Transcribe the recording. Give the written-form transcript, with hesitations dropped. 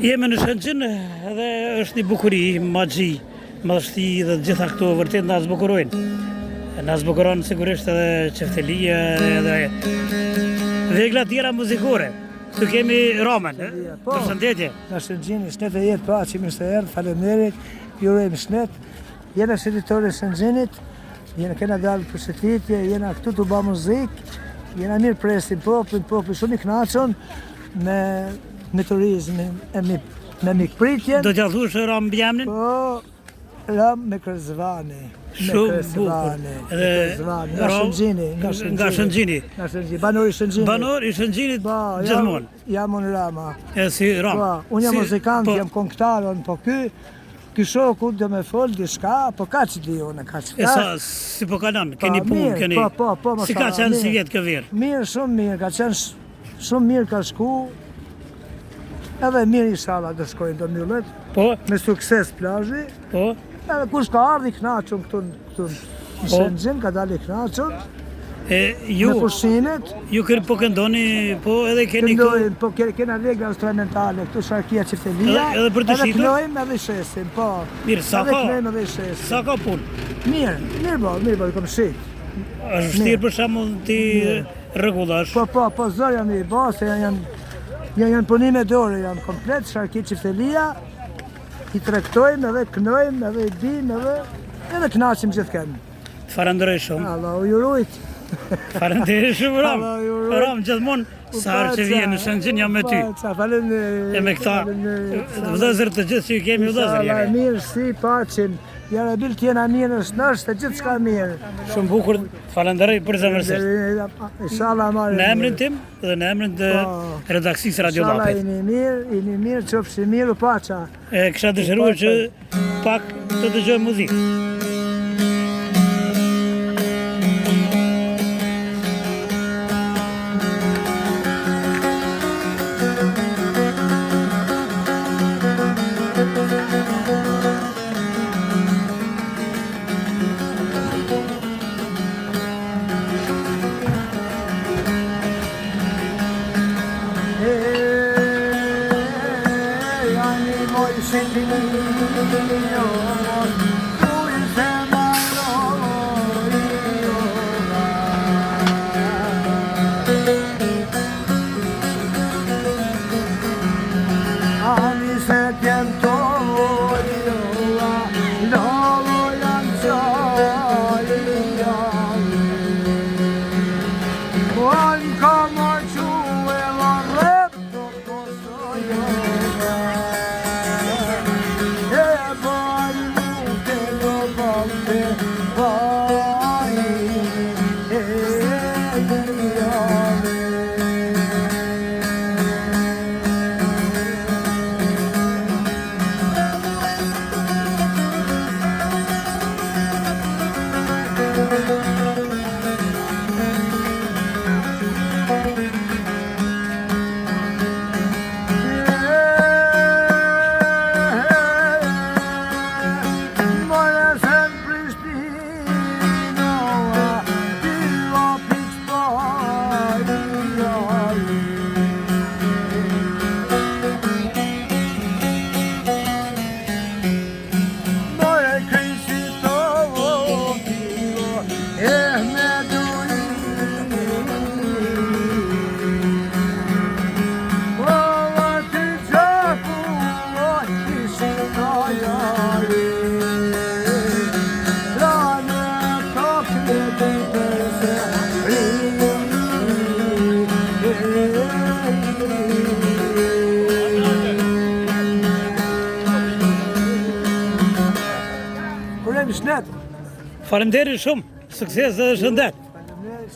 Jemi në Shëngjin edhe është një bukuri, magji, madhështi dhe gjitha këto vërtet na zbukurojnë. Na zbukuron sigurisht edhe qeftelia edhe vegla tjera muzikore. Këtu kemi Romen, përshëndetje. Në Shëngjin, shnet e jetë pa, që mirë se erdhë, faleminderit, jurojmë shnet. Jena shëritori Shëngjinit, jena kena dalë për shëtitje, jena këtu të ba muzikë, jena mirë presin popli shumë i knaqon me turizmin e me mikpritjen. Do t'ja thush Ram Bjemnin? Po, Ram me Kërëzvani. Shumë bukur. Nga Shëngjini. Nga Shëngjini. Banor i Shëngjinit. Banor i Shëngjinit gjithmonë. Jam unë Rama. E si Ram. Unë jam muzikant, jam konktaron, po ky shoku do me fol diçka, po ka që di unë, ka që flas. E sa, si po kanon, keni punë, keni... Po, si ka qenë si vjetë kë verë? Mirë, shumë mirë, ka qenë shumë mirë ka shku, edhe mirë inshallah do shkojnë do mbyllet. Po. Me sukses plazhi. Po. Edhe kush ka ardhi knaqun këtu në Shëngjin, ka dalë knaqun. Ju, me pushimet. Ju kërë po këndoni, po edhe keni... Këndojmë, po kena vegla instrumentale, këtu sharkia qiftelia. Edhe për të shitur? Edhe këndojmë edhe shesim, po. Mirë, sa ka? Edhe këndojmë edhe shesim. Sa ka punë? Mirë bo, kom shit. është vështirë për shembull ti rregullash? Po, zor janë i bose, janë punime dore, janë komplet, sharki qiftelia. I trektojmë edhe këndojmë edhe i dim edhe knaqim gjithken. Falenderoj shumë. Allah u jurujt. Falenderoj shumë Ram. Ram gjithmonë sa herë që vjen në Shëngjin jam me ty. E me këta vëllezër të gjithë që i kemi vëllezër. Allah mirë si paqim. Jara bil t'jena mirë është gjithë shka mirë. Shumë bukur, falenderoj për zemërsisht. Inshallah marrë. Në emrin tim dhe në emrin të redaksisë Radio Lapit. Inshallah ini mirë, qofshi mirë u paqa. Kisha dëshiruar që pak të dëgjojmë muzikë. Faleminderit shumë, sukses dhe shëndet. Faleminderit.